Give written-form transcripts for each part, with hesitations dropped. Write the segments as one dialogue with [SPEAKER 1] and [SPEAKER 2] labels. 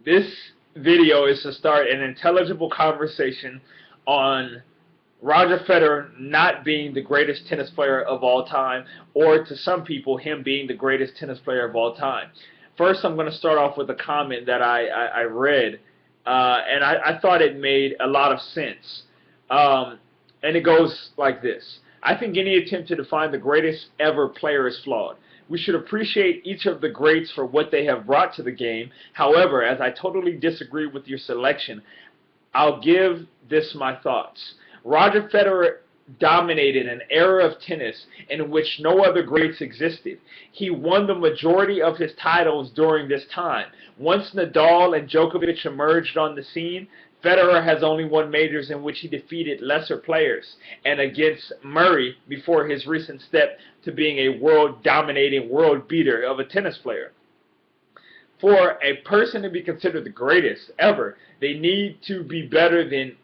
[SPEAKER 1] This video is to start an intelligible conversation on Roger Federer not being the greatest tennis player of all time, or to some people, him being the greatest tennis player of all time. First, I'm going to start off with a comment that I read, and I thought it made a lot of sense. And it goes like this. I think any attempt to define the greatest ever player is flawed. We should appreciate each of the greats for what they have brought to the game. However, as I totally disagree with your selection, I'll give this my thoughts. Roger Federer dominated an era of tennis in which no other greats existed. He won the majority of his titles during this time. Once Nadal and Djokovic emerged on the scene, Federer has only won majors in which he defeated lesser players, and against Murray before his recent step to being a world-dominating world beater of a tennis player. For a person to be considered the greatest ever, they need to be better than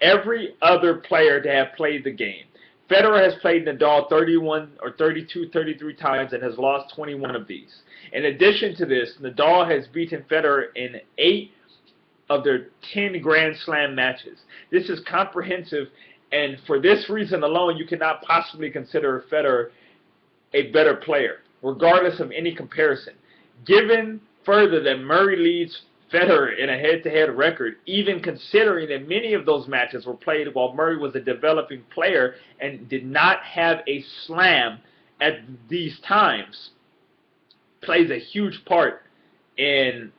[SPEAKER 1] every other player to have played the game. Federer has played Nadal 31 or 32, 33 times and has lost 21 of these. In addition to this, Nadal has beaten Federer in 8 of their 10 Grand Slam matches. This is comprehensive, and for this reason alone, you cannot possibly consider Federer a better player, regardless of any comparison. Given further that Murray leads Federer in a head-to-head record, even considering that many of those matches were played while Murray was a developing player and did not have a slam at these times, plays a huge part in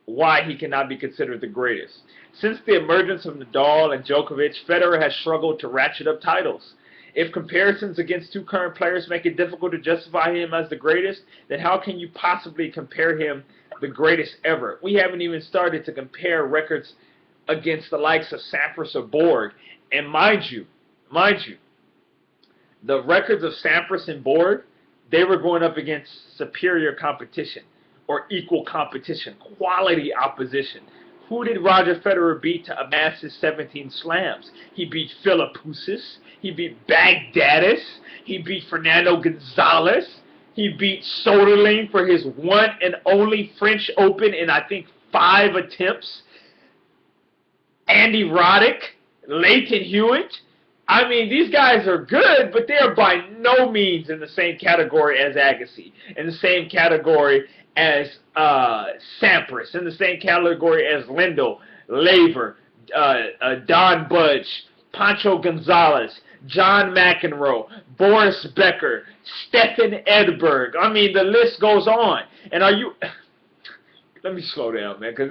[SPEAKER 1] why he cannot be considered the greatest. Since the emergence of Nadal and Djokovic, Federer has struggled to ratchet up titles. If comparisons against two current players make it difficult to justify him as the greatest, then how can you possibly compare him the greatest ever? We haven't even started to compare records against the likes of Sampras or Borg. And mind you, the records of Sampras and Borg, they were going up against superior competition, or equal competition, quality opposition. Who did Roger Federer beat to amass his 17 slams? He beat Philippoussis, he beat Baghdadis, he beat Fernando Gonzalez, he beat Soderling for his one and only French Open in, I think, 5 attempts. Andy Roddick, Leighton Hewitt. I mean, these guys are good, but they are by no means in the same category as Agassi, in the same category as Sampras, in the same category as Lendl, Laver, Don Budge, Pancho Gonzalez, John McEnroe, Boris Becker, Stefan Edberg. I mean, the list goes on. And are you... Let me slow down, man, because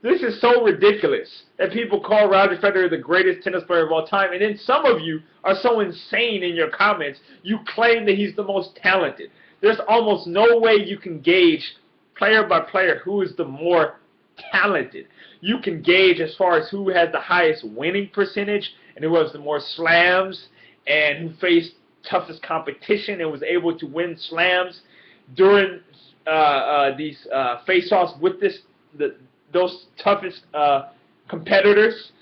[SPEAKER 1] this is so ridiculous that people call Roger Federer the greatest tennis player of all time, and then some of you are so insane in your comments, you claim that he's the most talented. There's almost no way you can gauge player by player who is the more talented. You can gauge as far as who has the highest winning percentage and who has the more slams and who faced toughest competition and was able to win slams during these face-offs with those toughest competitors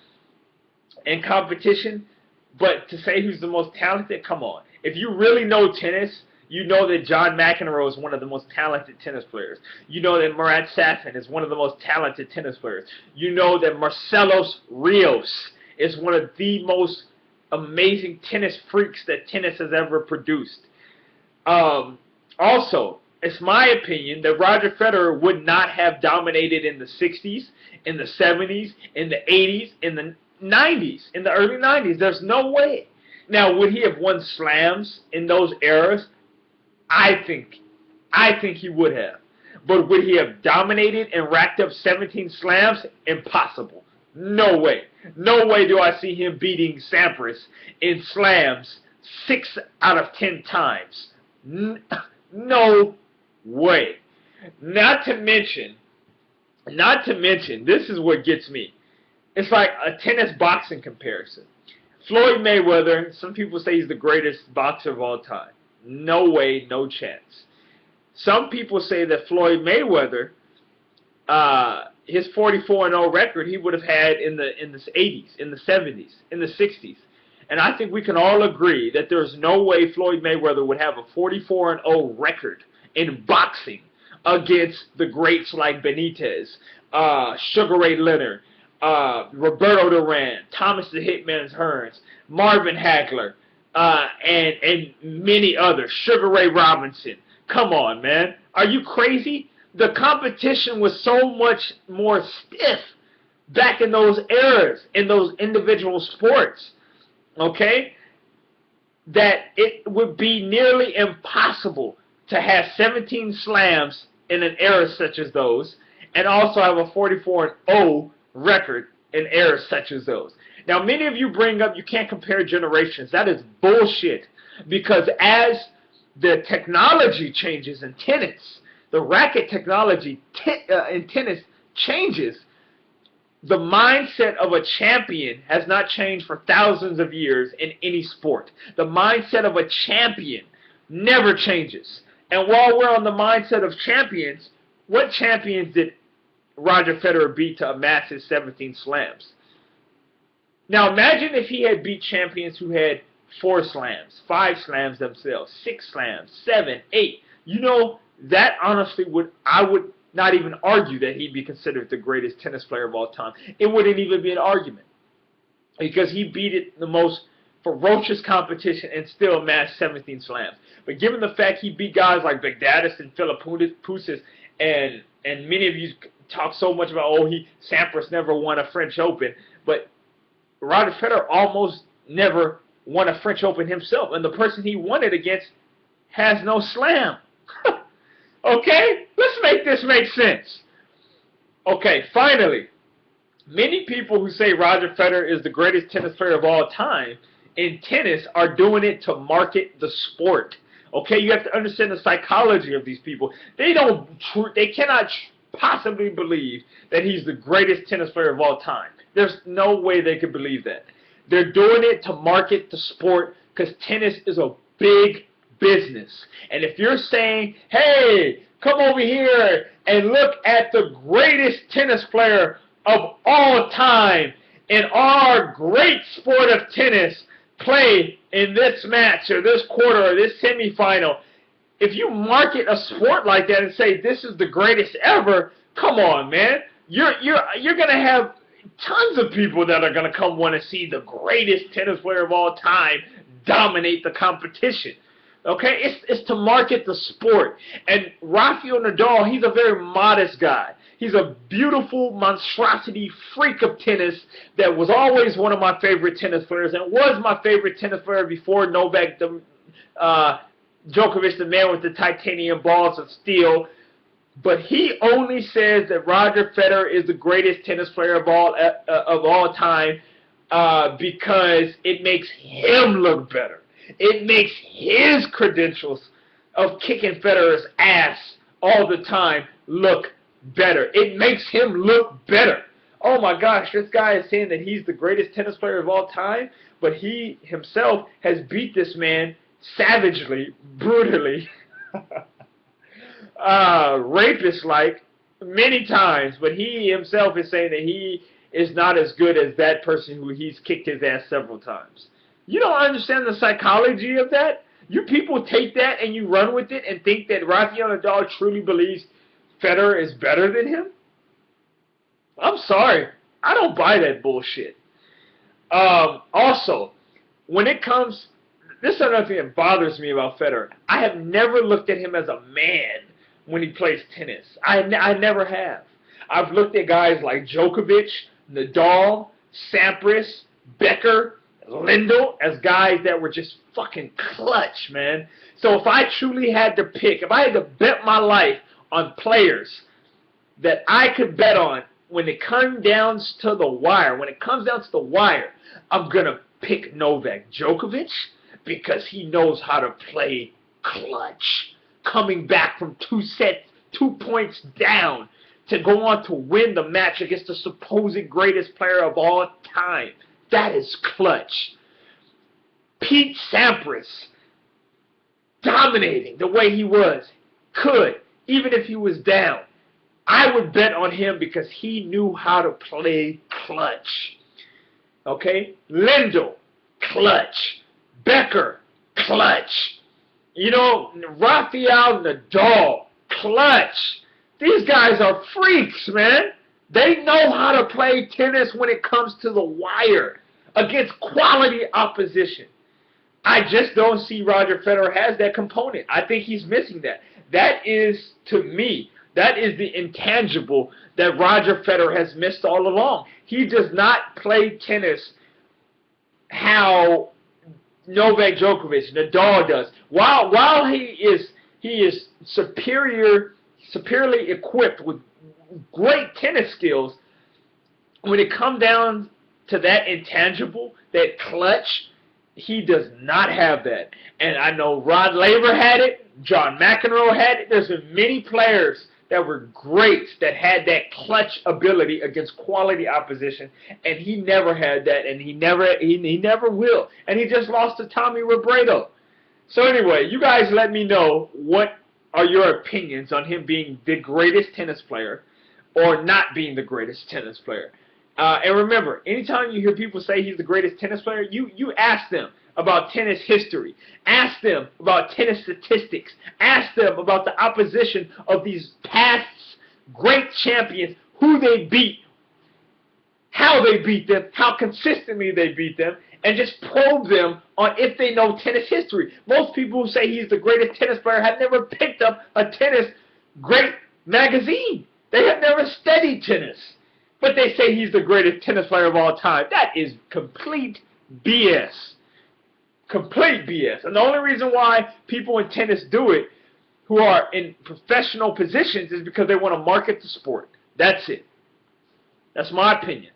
[SPEAKER 1] in competition. But to say who's the most talented, come on. If you really know tennis, you know that John McEnroe is one of the most talented tennis players. You know that Murat Safin is one of the most talented tennis players. You know that Marcelos Rios is one of the most amazing tennis freaks that tennis has ever produced. Also, it's my opinion that Roger Federer would not have dominated in the 60s, in the 70s, in the 80s, in the 90s, in the early 90s. There's no way. Now, would he have won slams in those eras? I think he would have. But would he have dominated and racked up 17 slams? Impossible. No way. No way do I see him beating Sampras in slams 6 out of 10 times. No way. Not to mention, this is what gets me. It's like a tennis boxing comparison. Floyd Mayweather, some people say he's the greatest boxer of all time. No way, no chance. Some people say that Floyd Mayweather, his 44-0 record, he would have had in the 80s, in the 70s, in the 60s. And I think we can all agree that there's no way Floyd Mayweather would have a 44-0 record in boxing against the greats like Benitez, Sugar Ray Leonard, Roberto Duran, Thomas the Hitman Hearns, Marvin Hagler, and many others, Sugar Ray Robinson. Come on, man. Are you crazy? The competition was so much more stiff back in those eras, in those individual sports, okay, that it would be nearly impossible to have 17 slams in an era such as those, and also have a 44-0 record in eras such as those. Now, many of you bring up you can't compare generations. That is bullshit, because as the technology changes in tennis, the racket technology in tennis changes, the mindset of a champion has not changed for thousands of years in any sport. The mindset of a champion never changes. And while we're on the mindset of champions, what champions did Roger Federer beat to amass his 17 slams? Now imagine if he had beat champions who had 4 slams, 5 slams themselves, 6 slams, 7, 8. You know, that honestly I would not even argue that he'd be considered the greatest tennis player of all time. It wouldn't even be an argument, because he beat it the most ferocious competition and still amassed 17 slams. But given the fact he beat guys like Bagdatis and Philippoussis, and many of you talk so much about, Sampras never won a French Open, but Roger Federer almost never won a French Open himself, and the person he won it against has no slam. Okay? Let's make this make sense. Okay, finally, many people who say Roger Federer is the greatest tennis player of all time in tennis are doing it to market the sport. Okay, you have to understand the psychology of these people. They cannot possibly believe that he's the greatest tennis player of all time. There's no way they could believe that. They're doing it to market the sport, because tennis is a big business. And if you're saying, hey, come over here and look at the greatest tennis player of all time in our great sport of tennis play in this match or this quarter or this semifinal, if you market a sport like that and say this is the greatest ever, come on, man. You're going to have tons of people that are going to come want to see the greatest tennis player of all time dominate the competition. Okay, it's to market the sport. And Rafael Nadal, he's a very modest guy. He's a beautiful monstrosity freak of tennis that was always one of my favorite tennis players, and was my favorite tennis player before Novak Djokovic, the man with the titanium balls of steel. But he only says that Roger Federer is the greatest tennis player of all time because it makes him look better. It makes his credentials of kicking Federer's ass all the time look better. It makes him look better. Oh my gosh, this guy is saying that he's the greatest tennis player of all time, but he himself has beat this man savagely, brutally, rapist-like, many times, but he himself is saying that he is not as good as that person who he's kicked his ass several times. You don't understand the psychology of that? You people take that and you run with it and think that Rafael Nadal truly believes Federer is better than him? I'm sorry. I don't buy that bullshit. Also, when it comes, this is another thing that bothers me about Federer. I have never looked at him as a man when he plays tennis. I never have. I've looked at guys like Djokovic, Nadal, Sampras, Becker, Lindell as guys that were just fucking clutch, man. So if I truly had to pick, if I had to bet my life on players that I could bet on when it comes down to the wire, I'm going to pick Novak Djokovic because he knows how to play clutch. Coming back from 2 sets, 2 points down to go on to win the match against the supposed greatest player of all time. That is clutch. Pete Sampras, dominating the way he was, even if he was down. I would bet on him because he knew how to play clutch. Okay? Lindell, clutch. Becker, clutch. You know, Rafael Nadal, clutch. These guys are freaks, man. They know how to play tennis when it comes to the wire against quality opposition. I just don't see Roger Federer has that component. I think he's missing that. That is, to me, that is the intangible that Roger Federer has missed all along. He does not play tennis how Novak Djokovic, Nadal does. While he is superiorly equipped with great tennis skills, when it comes down to that intangible, that clutch, he does not have that. And I know Rod Laver had it, John McEnroe had it. There's been many players that were great that had that clutch ability against quality opposition, and he never had that, and he never will. And he just lost to Tommy Robredo. So anyway, you guys let me know what are your opinions on him being the greatest tennis player or not being the greatest tennis player. And remember, anytime you hear people say he's the greatest tennis player, you ask them about tennis history. Ask them about tennis statistics. Ask them about the opposition of these past great champions, who they beat, how they beat them, how consistently they beat them, and just probe them on if they know tennis history. Most people who say he's the greatest tennis player have never picked up a tennis great magazine. They have never studied tennis. But they say he's the greatest tennis player of all time. That is complete BS. Complete BS. And the only reason why people in tennis do it who are in professional positions is because they want to market the sport. That's it. That's my opinion.